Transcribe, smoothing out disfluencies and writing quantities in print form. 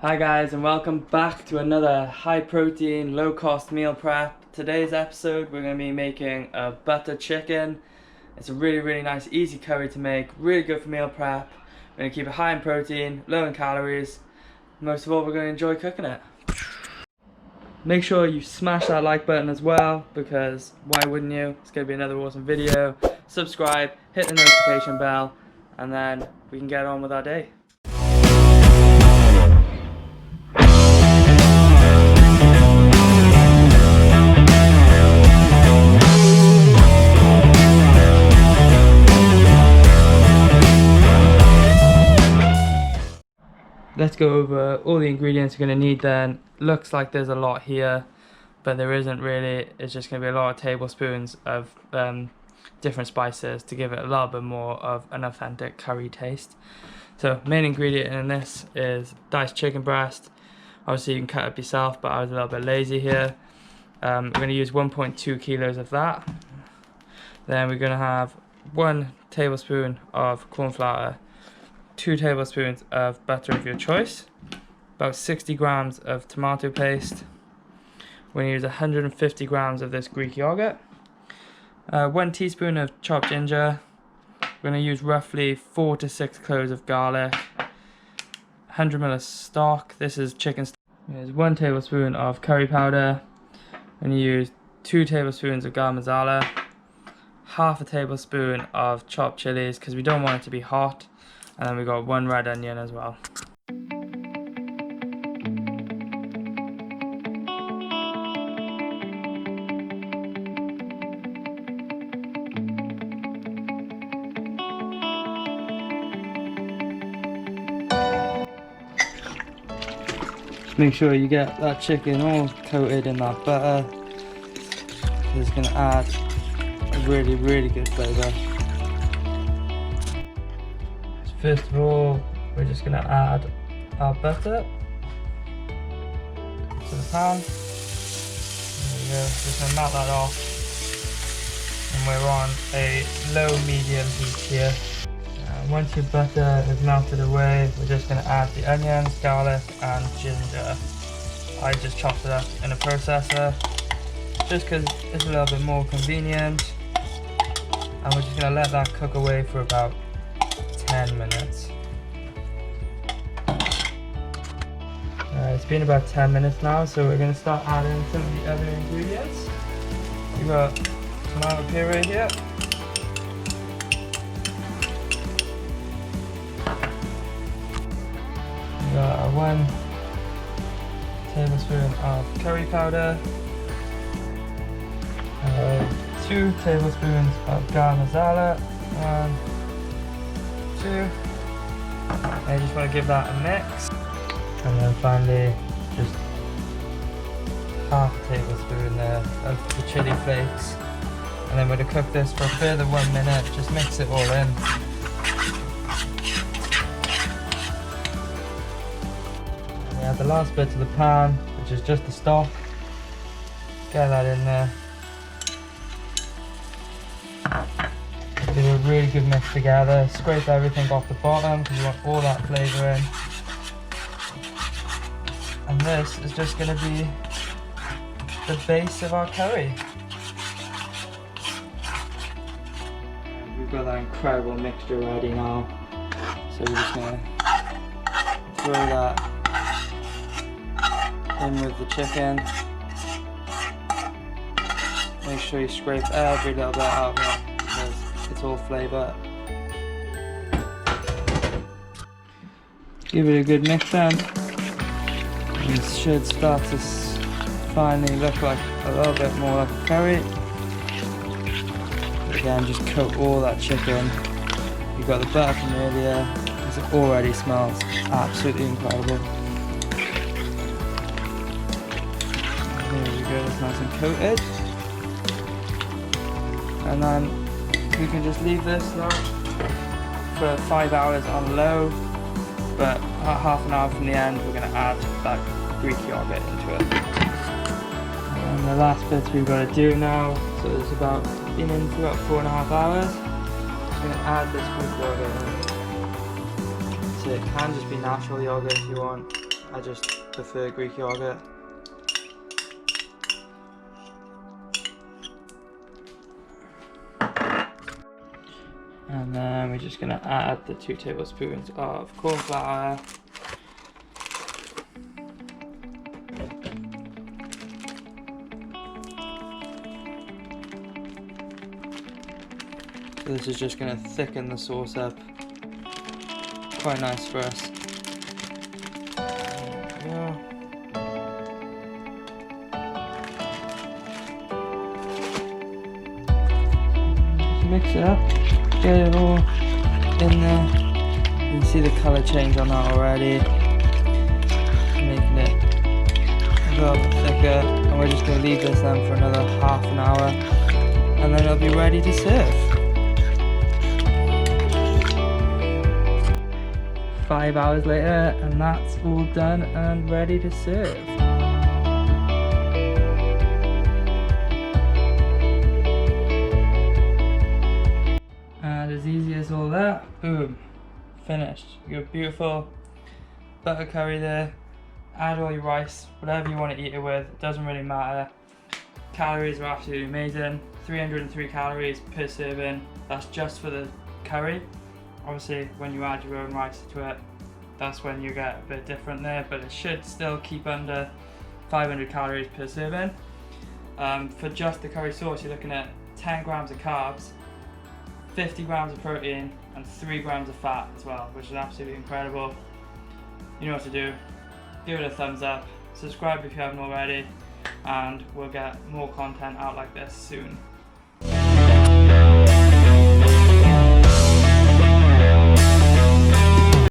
Hi guys, and welcome back to another high protein, low cost meal prep. Today's episode we're going to be making a butter chicken. It's a really nice easy curry to make, really good for meal prep. We're going to keep it high in protein, low in calories. Most of all, we're going to enjoy cooking it. Make sure you smash that like button as well, because why wouldn't you? It's going to be another awesome video. Subscribe, hit the notification bell, and then we can get on with our day. Let's go over all the ingredients we're going to need then. Looks like there's a lot here, but there isn't really. It's just going to be a lot of tablespoons of different spices to give it a little bit more of an authentic curry taste. So main ingredient in this is diced chicken breast. Obviously you can cut it up yourself, but I was a little bit lazy here. We're going to use 1.2 kilos of that. Then we're going to have 1 tablespoon of corn flour, 2 tablespoons of butter of your choice, about 60 grams of tomato paste. We're going to use 150 grams of this Greek yogurt, 1 teaspoon of chopped ginger. We're going to use roughly 4 to 6 cloves of garlic, 100 ml of stock. This is chicken stock. There's 1 tablespoon of curry powder. We're going to use 2 tablespoons of garam masala, half a tablespoon of chopped chilies because we don't want it to be hot. And then we got 1 red onion as well. Just make sure you get that chicken all coated in that butter. It's going to add a really good flavour. First of all, we're just going to add our butter to the pan. There we go, just going to melt that off. And we're on a low-medium heat here. Once your butter is melted away, we're just going to add the onions, garlic and ginger. I just chopped it up in a processor, just because it's a little bit more convenient. And we're just going to let that cook away for about 10 minutes. It's been about 10 minutes now, so we're going to start adding some of the other ingredients. We've got tomato puree here. We've got 1 tablespoon of curry powder, 2 tablespoons of garam masala, 1, 2. I just want to give that a mix, and then finally just half a tablespoon there of the chili flakes, and then we're going to cook this for a further 1 minute. Just mix it all in. And we add the last bit to the pan, which is just the stock. Get that in there. Give it a really good mix together. Scrape everything off the bottom because you want all that flavour in. And this is just going to be the base of our curry. We've got that incredible mixture ready now. So we're just going to throw that in with the chicken. Make sure you scrape every little bit out of it, because it's all flavour. Give it a good mix then. And it should start to finally look like a little bit more like a curry. Again, just coat all that chicken. You've got the butter from earlier. It already smells absolutely incredible. There we go, it's nice and coated. And then we can just leave this now for 5 hours on low, but at half an hour from the end we're going to add that Greek yogurt into it. And the last bits we've got to do now, so it's about been in for about 4.5 hours. I'm going to add this Greek yogurt in. So it can just be natural yogurt if you want, I just prefer Greek yogurt. And then we're just going to add the 2 tablespoons of corn flour. So this is just going to thicken the sauce up. Quite nice for us. There we go. Just mix it up. Get it all in there. You can see the colour change on that already, making it a little bit thicker. And we're just going to leave this then for another half an hour, and then it'll be ready to serve. 5 hours later, and that's all done and ready to serve. And as easy as all that, boom, finished. Your beautiful butter curry there. Add all your rice, whatever you want to eat it with, it doesn't really matter. Calories are absolutely amazing. 303 calories per serving. That's just for the curry. Obviously, when you add your own rice to it, that's when you get a bit different there, but it should still keep under 500 calories per serving. For just the curry sauce, you're looking at 10 grams of carbs, 50 grams of protein, and 3 grams of fat as well, which is absolutely incredible. You know what to do. Give it a thumbs up, subscribe if you haven't already, and we'll get more content out like this soon.